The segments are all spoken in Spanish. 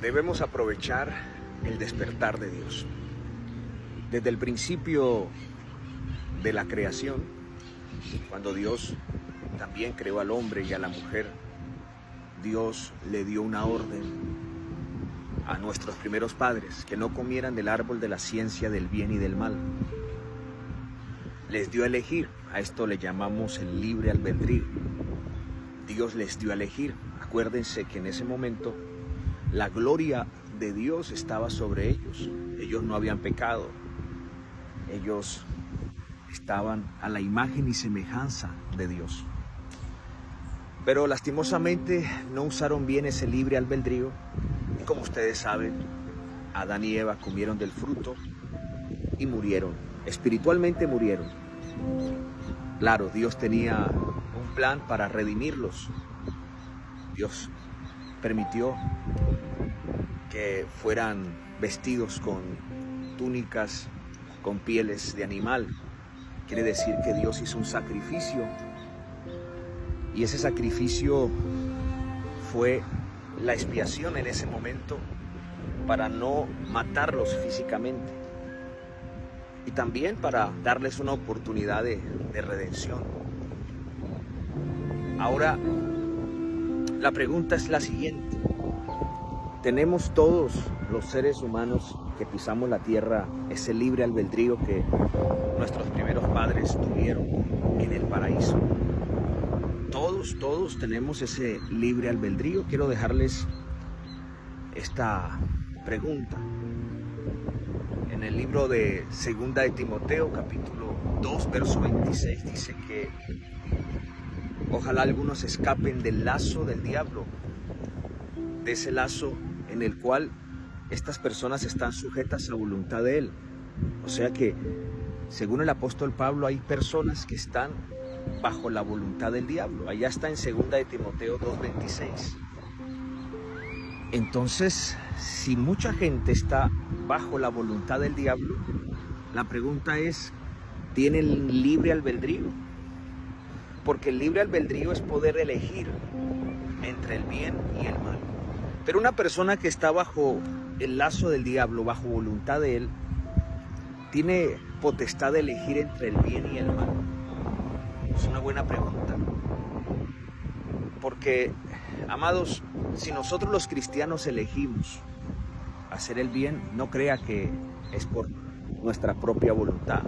Debemos aprovechar el despertar de Dios. Desde el principio de la creación, cuando Dios también creó al hombre y a la mujer, Dios le dio una orden a nuestros primeros padres, que no comieran del árbol de la ciencia del bien y del mal. Les dio a elegir, a esto le llamamos el libre albedrío. Dios les dio a elegir. Acuérdense que en ese momento la gloria de Dios estaba sobre ellos. Ellos no habían pecado. Ellos estaban a la imagen y semejanza de Dios. Pero lastimosamente no usaron bien ese libre albedrío. Y como ustedes saben, Adán y Eva comieron del fruto y murieron. Espiritualmente murieron. Claro, Dios tenía un plan para redimirlos. Dios permitió que fueran vestidos con túnicas, con pieles de animal. Quiere decir que Dios hizo un sacrificio. Y ese sacrificio fue la expiación en ese momento para no matarlos físicamente. Y también para darles una oportunidad de redención. Ahora, la pregunta es la siguiente. ¿Tenemos todos los seres humanos que pisamos la tierra ese libre albedrío que nuestros primeros padres tuvieron en el paraíso? Todos tenemos ese libre albedrío. Quiero dejarles esta pregunta. En el libro de Segunda de Timoteo, capítulo 2, verso 26, dice que ojalá algunos escapen del lazo del diablo, de ese lazo en el cual estas personas están sujetas a voluntad de él. O sea que, según el apóstol Pablo, hay personas que están bajo la voluntad del diablo. Allá está en Segunda de Timoteo 2:26. Entonces, si mucha gente está bajo la voluntad del diablo, la pregunta es, ¿tienen libre albedrío? Porque el libre albedrío es poder elegir entre el bien y el mal. Pero una persona que está bajo el lazo del diablo, bajo voluntad de él, ¿tiene potestad de elegir entre el bien y el mal? Es una buena pregunta. Porque, amados, si nosotros los cristianos elegimos hacer el bien, no crea que es por nuestra propia voluntad.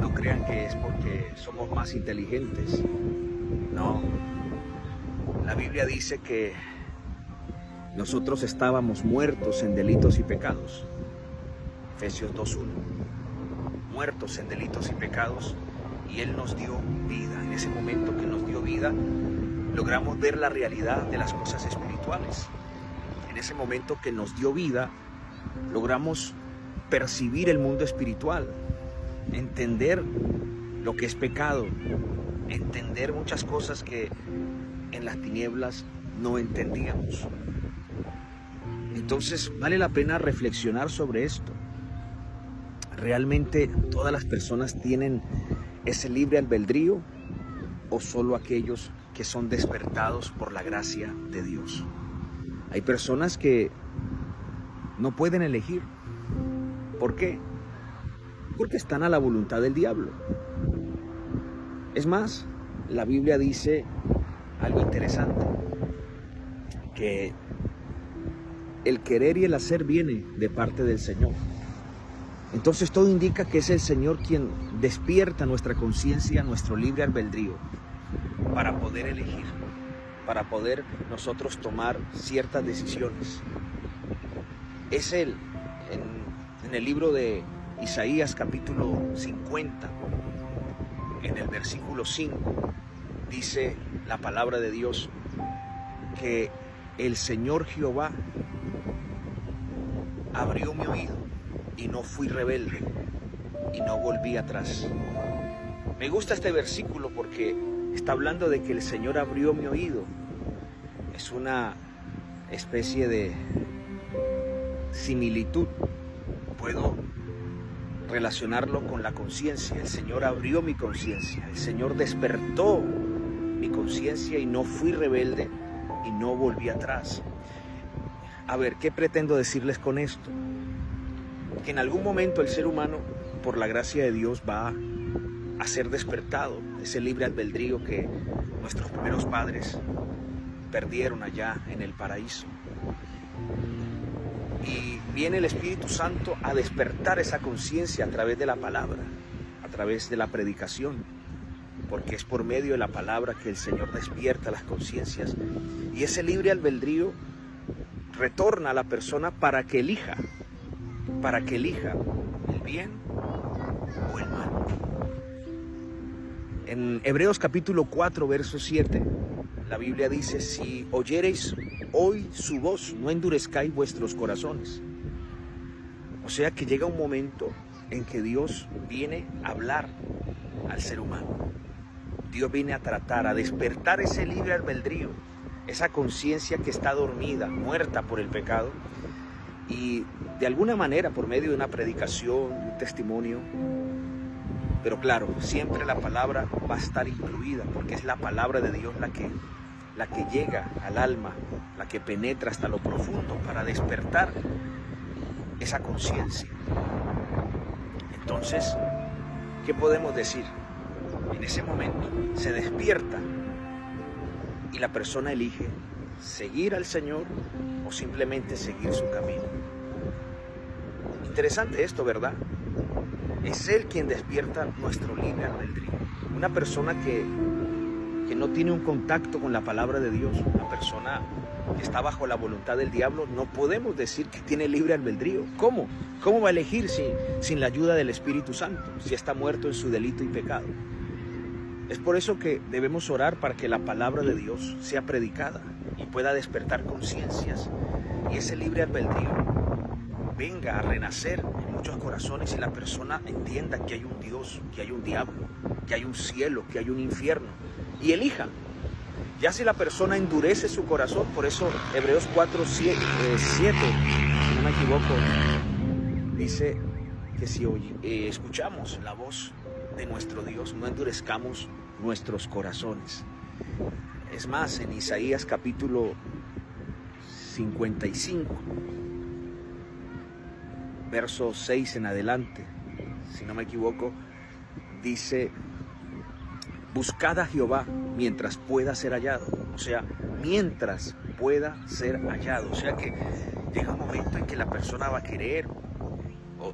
No crean que es porque somos más inteligentes. No. La Biblia dice que nosotros estábamos muertos en delitos y pecados. Efesios 2:1. Muertos en delitos y pecados, y Él nos dio vida. En ese momento que nos dio vida, logramos ver la realidad de las cosas espirituales. En ese momento que nos dio vida, logramos percibir el mundo espiritual, entender lo que es pecado, entender muchas cosas que en las tinieblas no entendíamos. Entonces vale la pena reflexionar sobre esto. ¿Realmente todas las personas tienen ese libre albedrío o solo aquellos que son despertados por la gracia de Dios? Hay personas que no pueden elegir. ¿Por qué? Porque están a la voluntad del diablo. Es más, la Biblia dice algo interesante, que el querer y el hacer viene de parte del Señor. Entonces todo indica que es el Señor quien despierta nuestra conciencia, nuestro libre albedrío, para poder elegir, para poder nosotros tomar ciertas decisiones. Es Él, en el libro de Isaías capítulo 50, en el versículo 5, dice la palabra de Dios que el Señor Jehová abrió mi oído y no fui rebelde y no volví atrás. Me gusta este versículo porque está hablando de que el Señor abrió mi oído. Es una especie de similitud. Puedo relacionarlo con la conciencia. El Señor abrió mi conciencia. El Señor despertó mi conciencia y no fui rebelde y no volví atrás. A ver, ¿qué pretendo decirles con esto? Que en algún momento el ser humano, por la gracia de Dios, va a ser despertado, ese libre albedrío que nuestros primeros padres perdieron allá en el paraíso. Y viene el Espíritu Santo a despertar esa conciencia a través de la palabra, a través de la predicación, porque es por medio de la palabra que el Señor despierta las conciencias, y ese libre albedrío retorna a la persona para que elija el bien o el mal. En Hebreos capítulo 4, verso 7, la Biblia dice: si oyereis hoy su voz, no endurezcáis vuestros corazones. O sea que llega un momento en que Dios viene a hablar al ser humano. Dios viene a tratar, a despertar ese libre albedrío, esa conciencia que está dormida, muerta por el pecado, y de alguna manera, por medio de una predicación, un testimonio. Pero claro, siempre la palabra va a estar incluida, porque es la palabra de Dios la que llega al alma, la que penetra hasta lo profundo para despertar esa conciencia. Entonces, ¿qué podemos decir? En ese momento se despierta y la persona elige seguir al Señor o simplemente seguir su camino. Interesante esto, ¿verdad? Es Él quien despierta nuestro libre albedrío. Una persona que no tiene un contacto con la palabra de Dios, una persona que está bajo la voluntad del diablo, no podemos decir que tiene libre albedrío. ¿Cómo? ¿Cómo va a elegir sin la ayuda del Espíritu Santo, si está muerto en su delito y pecado? Es por eso que debemos orar para que la palabra de Dios sea predicada y pueda despertar conciencias, y ese libre albedrío venga a renacer en muchos corazones y la persona entienda que hay un Dios, que hay un diablo, que hay un cielo, que hay un infierno, y elija. Ya si la persona endurece su corazón, por eso Hebreos 4, 7, si no me equivoco, dice que si escuchamos la voz de nuestro Dios, no endurezcamos nuestros corazones. Es más, en Isaías capítulo 55, verso 6 en adelante, si no me equivoco, dice: buscad a Jehová mientras pueda ser hallado. O sea, mientras pueda ser hallado. O sea que llega un momento en que la persona va a querer,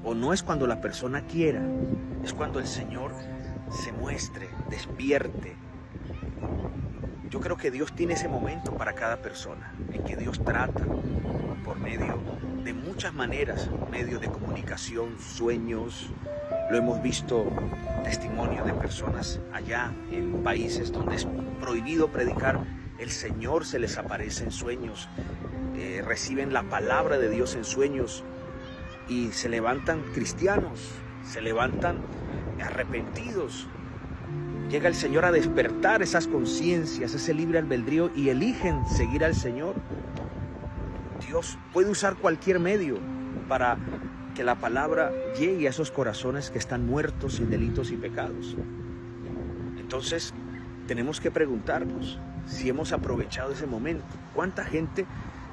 o no es cuando la persona quiera, es cuando el Señor se muestre, despierte. Yo creo que Dios tiene ese momento para cada persona, en que Dios trata por medio de muchas maneras, medios de comunicación, sueños. Lo hemos visto, testimonio de personas allá en países donde es prohibido predicar, el Señor se les aparece en sueños, reciben la palabra de Dios en sueños y se levantan cristianos, se levantan arrepentidos. Llega el Señor a despertar esas conciencias, ese libre albedrío, y eligen seguir al Señor. Dios puede usar cualquier medio para que la palabra llegue a esos corazones que están muertos sin delitos y pecados. Entonces, tenemos que preguntarnos si hemos aprovechado ese momento. ¿Cuánta gente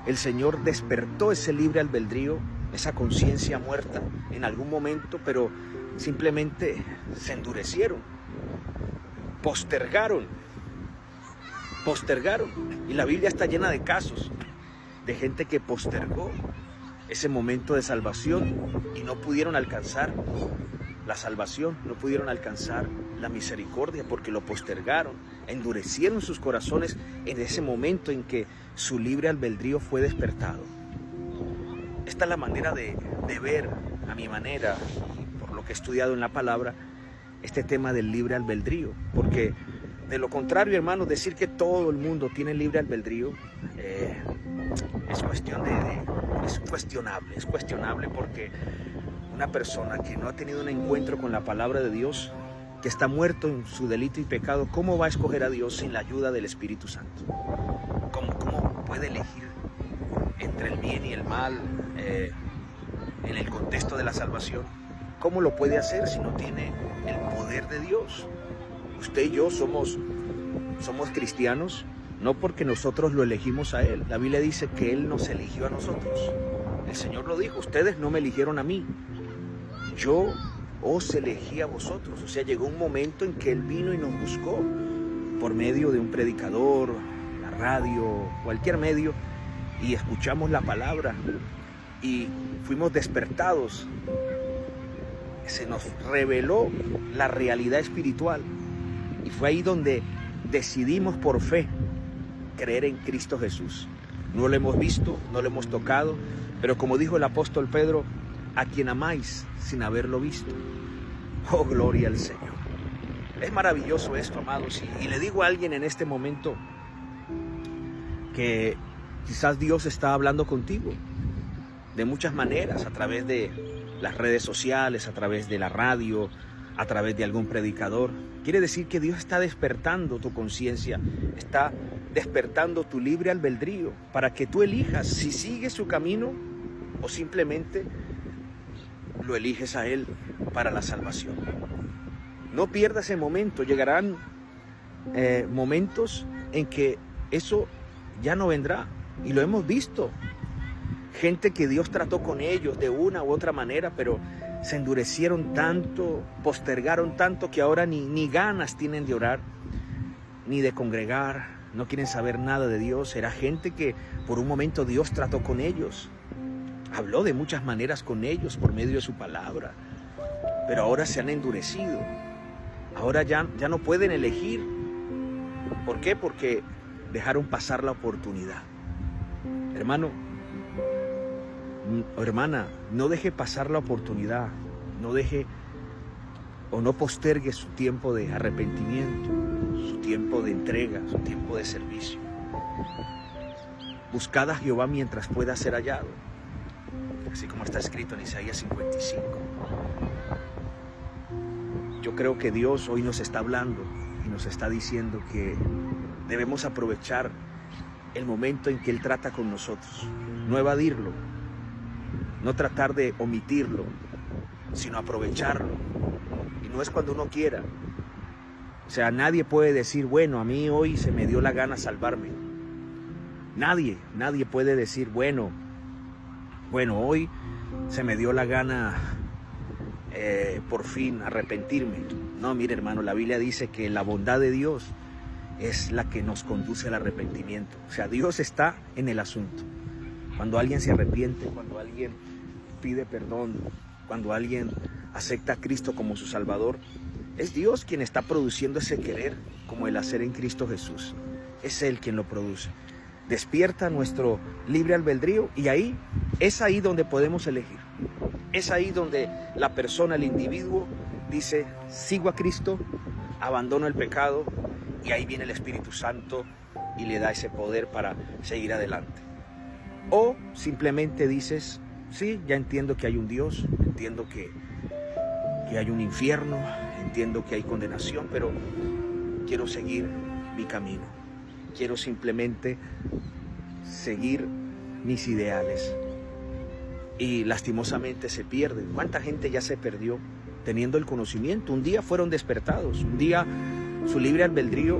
el Señor despertó ese libre albedrío, esa conciencia muerta en algún momento, pero simplemente se endurecieron, postergaron? Y la Biblia está llena de casos de gente que postergó ese momento de salvación y no pudieron alcanzar la salvación, no pudieron alcanzar la misericordia porque lo postergaron, endurecieron sus corazones en ese momento en que su libre albedrío fue despertado. Esta es la manera de ver, a mi manera, por lo que he estudiado en la palabra, este tema del libre albedrío, porque de lo contrario, hermanos, decir que todo el mundo tiene libre albedrío es cuestionable, porque una persona que no ha tenido un encuentro con la palabra de Dios, que está muerto en su delito y pecado, ¿cómo va a escoger a Dios sin la ayuda del Espíritu Santo? ¿Cómo puede elegir entre el bien y el mal en el contexto de la salvación? ¿Cómo lo puede hacer si no tiene el poder de Dios? Usted y yo somos cristianos, no porque nosotros lo elegimos a Él. La Biblia dice que Él nos eligió a nosotros. El Señor lo dijo, ustedes no me eligieron a mí, yo os elegí a vosotros. O sea, llegó un momento en que Él vino y nos buscó por medio de un predicador, la radio, cualquier medio, y escuchamos la palabra y fuimos despertados. Se nos reveló la realidad espiritual y fue ahí donde decidimos por fe creer en Cristo Jesús. No lo hemos visto, no lo hemos tocado, pero como dijo el apóstol Pedro, a quien amáis sin haberlo visto. Oh, gloria al Señor. Es maravilloso esto, amados. Y le digo a alguien en este momento que quizás Dios está hablando contigo de muchas maneras, a través de las redes sociales, a través de la radio, a través de algún predicador. Quiere decir que Dios está despertando tu conciencia, está despertando tu libre albedrío para que tú elijas si sigues su camino o simplemente lo eliges a Él para la salvación. No pierdas ese momento. Llegarán momentos en que eso ya no vendrá, y lo hemos visto. Gente que Dios trató con ellos de una u otra manera, pero se endurecieron tanto, postergaron tanto, que ahora ni ganas tienen de orar, ni de congregar, no quieren saber nada de Dios. Era gente que por un momento Dios trató con ellos, habló de muchas maneras con ellos por medio de su palabra, pero ahora se han endurecido. Ahora ya no pueden elegir. ¿Por qué? Porque dejaron pasar la oportunidad. Hermano o hermana, no deje pasar la oportunidad, no deje o no postergue su tiempo de arrepentimiento, su tiempo de entrega, su tiempo de servicio. Buscad a Jehová mientras pueda ser hallado, así como está escrito en Isaías 55. Yo creo que Dios hoy nos está hablando y nos está diciendo que debemos aprovechar el momento en que Él trata con nosotros, no evadirlo, no tratar de omitirlo, sino aprovecharlo. Y no es cuando uno quiera. O sea, nadie puede decir, bueno, a mí hoy se me dio la gana salvarme. Nadie puede decir, bueno, hoy se me dio la gana por fin arrepentirme. No, mire, hermano, la Biblia dice que la bondad de Dios es la que nos conduce al arrepentimiento. O sea, Dios está en el asunto. Cuando alguien se arrepiente, cuando alguien pide perdón, cuando alguien acepta a Cristo como su Salvador, es Dios quien está produciendo ese querer, como el hacer en Cristo Jesús. Es Él quien lo produce. Despierta nuestro libre albedrío y es ahí donde podemos elegir. Es ahí donde la persona, el individuo, dice, sigo a Cristo, abandono el pecado, y ahí viene el Espíritu Santo y le da ese poder para seguir adelante. O simplemente dices, sí, ya entiendo que hay un Dios, entiendo que hay un infierno, entiendo que hay condenación, pero quiero seguir mi camino. Quiero simplemente seguir mis ideales. Y lastimosamente se pierden. ¿Cuánta gente ya se perdió teniendo el conocimiento? Un día fueron despertados, un día su libre albedrío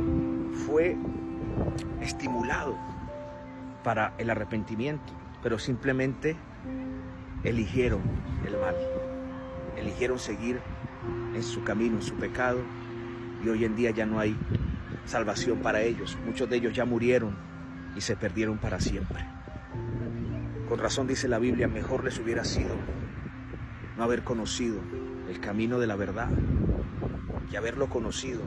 fue estimulado para el arrepentimiento, pero simplemente eligieron el mal, eligieron seguir en su camino, en su pecado, y hoy en día ya no hay salvación para ellos. Muchos de ellos ya murieron y se perdieron para siempre. Con razón dice la Biblia, mejor les hubiera sido no haber conocido el camino de la verdad que haberlo conocido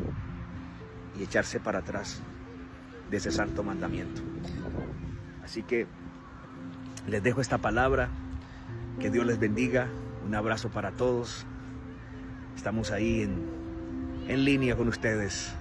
y echarse para atrás de ese santo mandamiento. Así que les dejo esta palabra, que Dios les bendiga, un abrazo para todos. Estamos ahí en línea con ustedes.